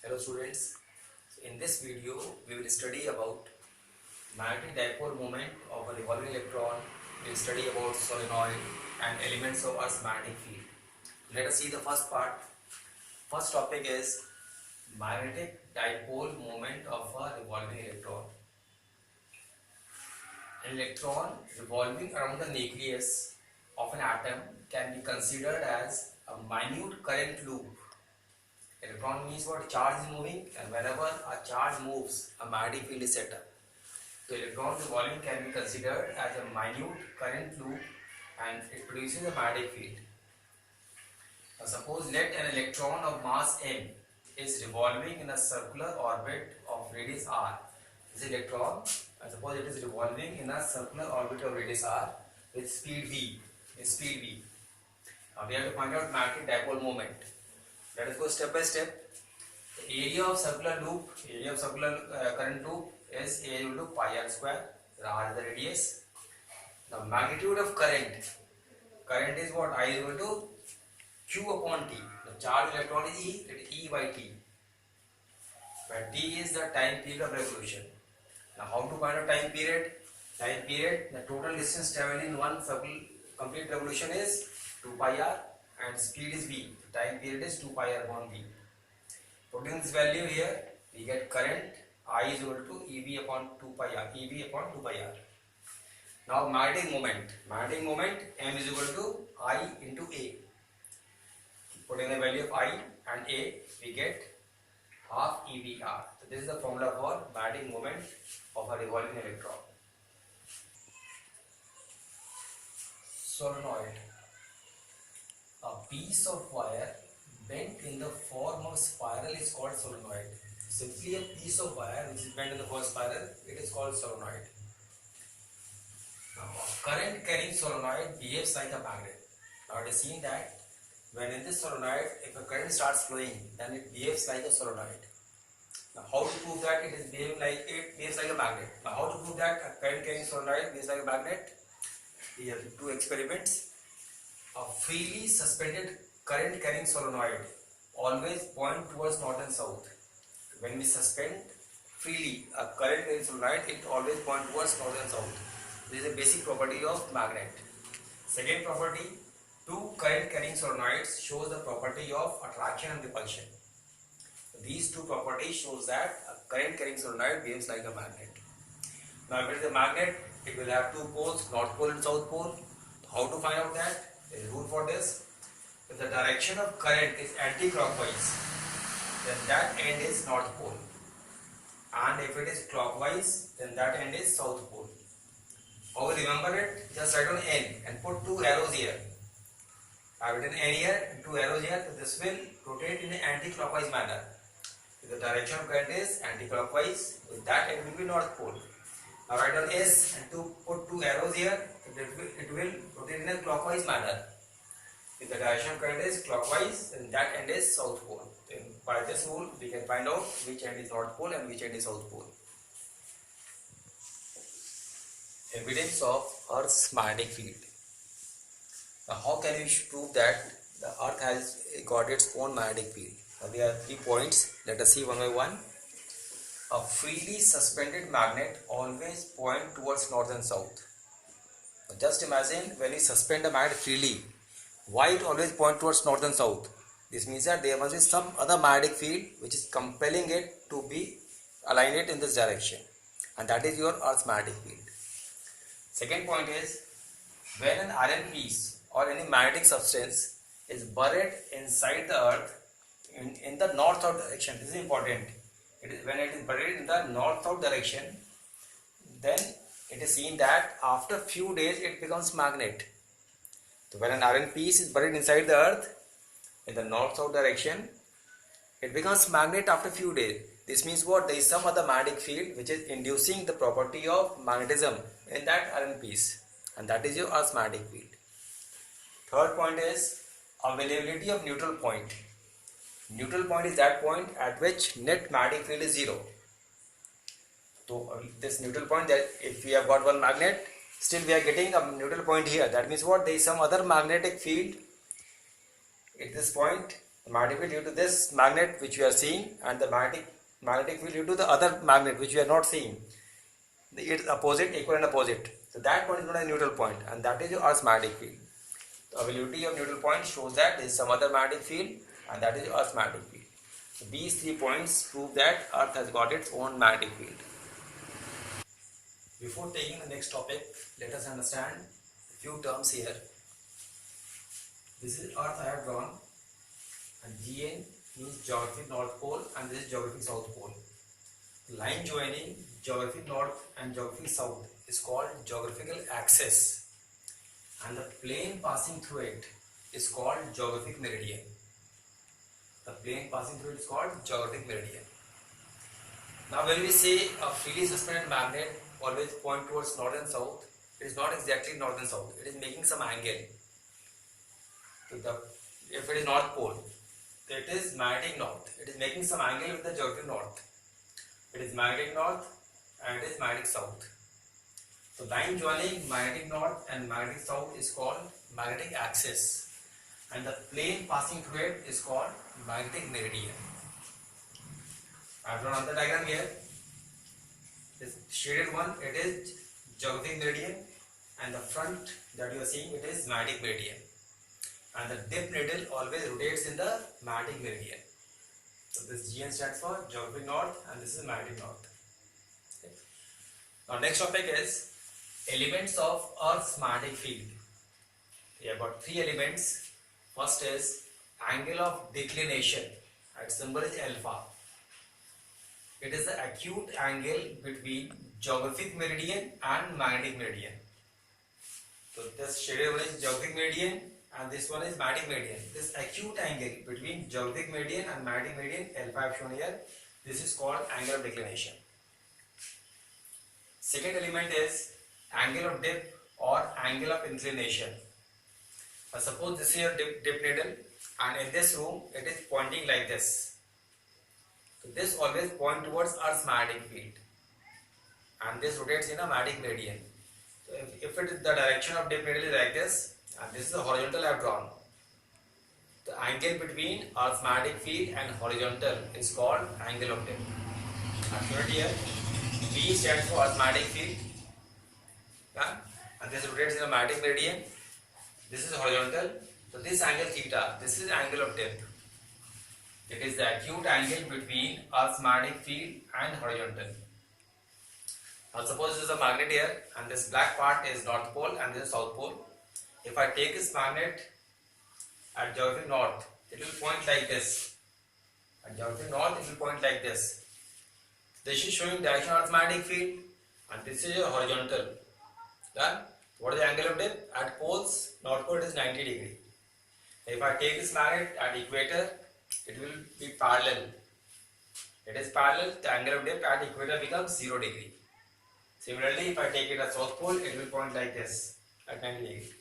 Hello students, in this video we will study about magnetic dipole moment of a revolving electron. We will study about solenoid and elements of Earth's magnetic field. Let us see the first part. First topic is magnetic dipole moment of a revolving electron. An electron revolving around the nucleus of an atom can be considered as a minute current loop. Electron means what? Charge is moving, and whenever a charge moves, a magnetic field is set up. So electron revolving can be considered as a minute current loop and it produces a magnetic field. Now suppose let an electron of mass m is revolving in a circular orbit of radius r. This electron, and suppose it is revolving in a circular orbit of radius r with speed v. Now we have to find out magnetic dipole moment. Let us go step by step. The area of circular current loop is A equal to pi r square. R is the radius. The magnitude of current is what? I is equal to Q upon T. The charge electron is E, it is E by T. Where T is the time period of revolution. Now how to find a time period? The total distance traveled in one circle complete revolution is 2 pi r and speed is v. The time period is 2 pi r upon v. Putting this value here, we get current I is equal to EV upon 2 pi r. Now magnetic moment M is equal to I into A. Putting the value of I and A, we get half EVR. So this is the formula for magnetic moment of a revolving electron. Solenoid. A piece of wire bent in the form of spiral is called solenoid. Simply a piece of wire which is bent in the form of spiral, it is called solenoid. Now, a current carrying solenoid behaves like a magnet. Now it is seen that when in this solenoid, if a current starts flowing, then it behaves like a solenoid. Now how to prove that it behaves like a magnet? Now how to prove that a current carrying solenoid behaves like a magnet? We have two experiments. A freely suspended current carrying solenoid always point towards north and south. When we suspend freely a current carrying solenoid, it always point towards north and south. This is a basic property of magnet. Second property, two current carrying solenoids shows the property of attraction and repulsion. These two properties shows that a current carrying solenoid behaves like a magnet. Now if it is a magnet, it will have two poles, north pole and south pole. How to find out that? There is a rule for this. If the direction of current is anti-clockwise, then that end is north pole. And if it is clockwise, then that end is south pole. How will remember it? Just write on N and put two arrows here. I have written N here and two arrows here. So this will rotate in an anti-clockwise manner. If the direction of current is anti-clockwise, with that end will be north pole. Now write on S and put two arrows here. It will rotate in a clockwise manner. If the direction of current is clockwise, then that end is south pole. Then by this rule, we can find out which end is north pole and which end is south pole. Evidence of Earth's magnetic field. Now how can we prove that the Earth has got its own magnetic field? Now there are 3 points. Let us see one by one. A freely suspended magnet always point towards north and south. Now just imagine when you suspend a magnet freely, why it always point towards north and south? This means that there must be some other magnetic field which is compelling it to be aligned it in this direction, and that is your Earth's magnetic field. Second point is, when an iron piece or any magnetic substance is buried inside the Earth in the north-south direction, this is important. When it is buried in the north-south direction, then it is seen that after few days it becomes magnet. So when an iron piece is buried inside the Earth in the north-south direction, it becomes magnet after few days. This means what? There is some other magnetic field which is inducing the property of magnetism in that iron piece, and that is your Earth's magnetic field. Third point is availability of neutral point. Neutral point is that point at which net magnetic field is 0. So this neutral point, that if we have got one magnet, still we are getting a neutral point here. That means what? There is some other magnetic field at this point The magnetic field due to this magnet which we are seeing, and the magnetic field due to the other magnet which we are not seeing. It is opposite, equal and opposite. So that point is known as neutral point, and that is your Earth's magnetic field. The availability of neutral point shows that there is some other magnetic field, and that is Earth's magnetic field. So these 3 points prove that Earth has got its own magnetic field. Before taking the next topic, let us understand a few terms here. This is Earth I have drawn, and GN means geographic North Pole, and this is geographic South Pole. The line joining geographic North and geographic South is called geographical axis, and the plane passing through it is called geographic meridian. The plane passing through it is called geographic meridian. Now when we say a freely suspended magnet always point towards north and south, it is not exactly north and south. It is making some angle. If it is North Pole, it is magnetic north. It is making some angle with the geographic north. It is magnetic north and it is magnetic south. So line joining magnetic north and magnetic south is called magnetic axis, and the plane passing through it is called magnetic meridian. I have drawn another diagram here. This shaded one, it is geographic meridian, and the front that you are seeing, it is magnetic meridian. And the dip needle always rotates in the magnetic meridian. So this GN stands for geographic north, and this is magnetic north. Okay. Now next topic is elements of Earth's magnetic field. We have got 3 elements. First is angle of declination. Its symbol is alpha. It is the acute angle between geographic meridian and magnetic meridian. So this shaded one is geographic meridian, and this one is magnetic meridian. This acute angle between geographic meridian and magnetic meridian, alpha I have shown here, this is called angle of declination. Second element is angle of dip or angle of inclination. Now suppose this is your dip needle, and in this room it is pointing like this. So this always point towards Earth's magnetic field, and this rotates in a magnetic meridian. So if it is the direction of dip needle is like this, and this is the horizontal I have drawn. The angle between Earth's magnetic field and horizontal is called angle of dip. I have shown it here. B stands for Earth's magnetic field, and this rotates in a magnetic meridian. This is horizontal. So this angle theta, this is angle of dip. It is the acute angle between Earth's magnetic field and horizontal. Now suppose this is a magnet here, and this black part is North Pole and this is South Pole. If I take this magnet at geographic north, it will point like this. At geographic north, it will point like this. This is showing direction of Earth's magnetic field, and this is a horizontal. Done? What is the angle of dip? At poles, North Pole is 90 degree. If I take this magnet at equator, it will be parallel. It is parallel. The angle of dip at equator becomes 0 degree. Similarly, if I take it at South Pole, it will point like this at 90 degree.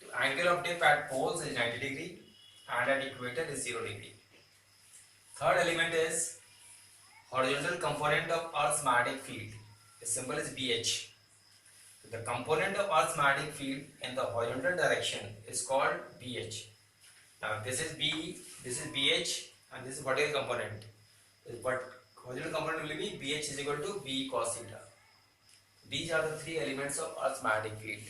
The angle of dip at poles is 90 degree, and at equator is 0 degree. Third element is horizontal component of Earth's magnetic field. The symbol is BH. The component of Earth's magnetic field in the horizontal direction is called BH. Now this is B, this is BH, and this is vertical component. But horizontal component will be BH is equal to B cos theta. These are the 3 elements of Earth's magnetic field.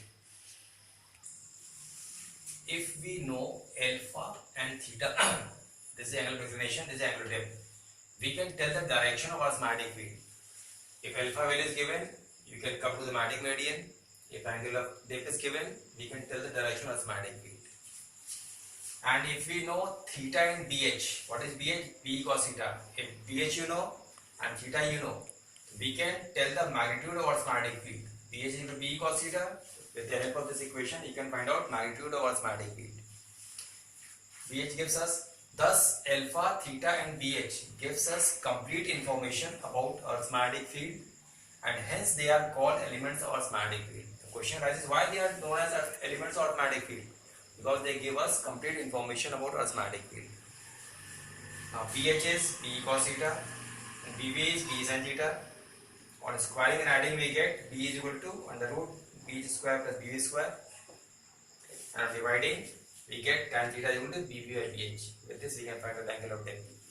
If we know alpha and theta, this is angle of declination, this is angle of dip, we can tell the direction of Earth's magnetic field. If alpha value is given, you can come to the magnetic meridian. If angle of dip is given, we can tell the direction of Earth's magnetic field. And if we know theta and BH, what is BH? B cos theta. If BH you know and theta you know, we can tell the magnitude of Earth's magnetic field. BH is equal to B cos theta. With the help of this equation, you can find out magnitude of Earth's magnetic field. BH gives us, thus alpha, theta and BH gives us complete information about Earth's magnetic field, and hence they are called elements of Earth's magnetic field. The question arises, why they are known as elements of Earth's magnetic field? Because they give us complete information about Earth's magnetic field. Now BH is B cos theta, and BV is B sin theta. On squaring and adding, we get B is equal to under root B square plus BV square. And on dividing, We get tan theta equal to BB by BH. With this we can find the angle of 10p.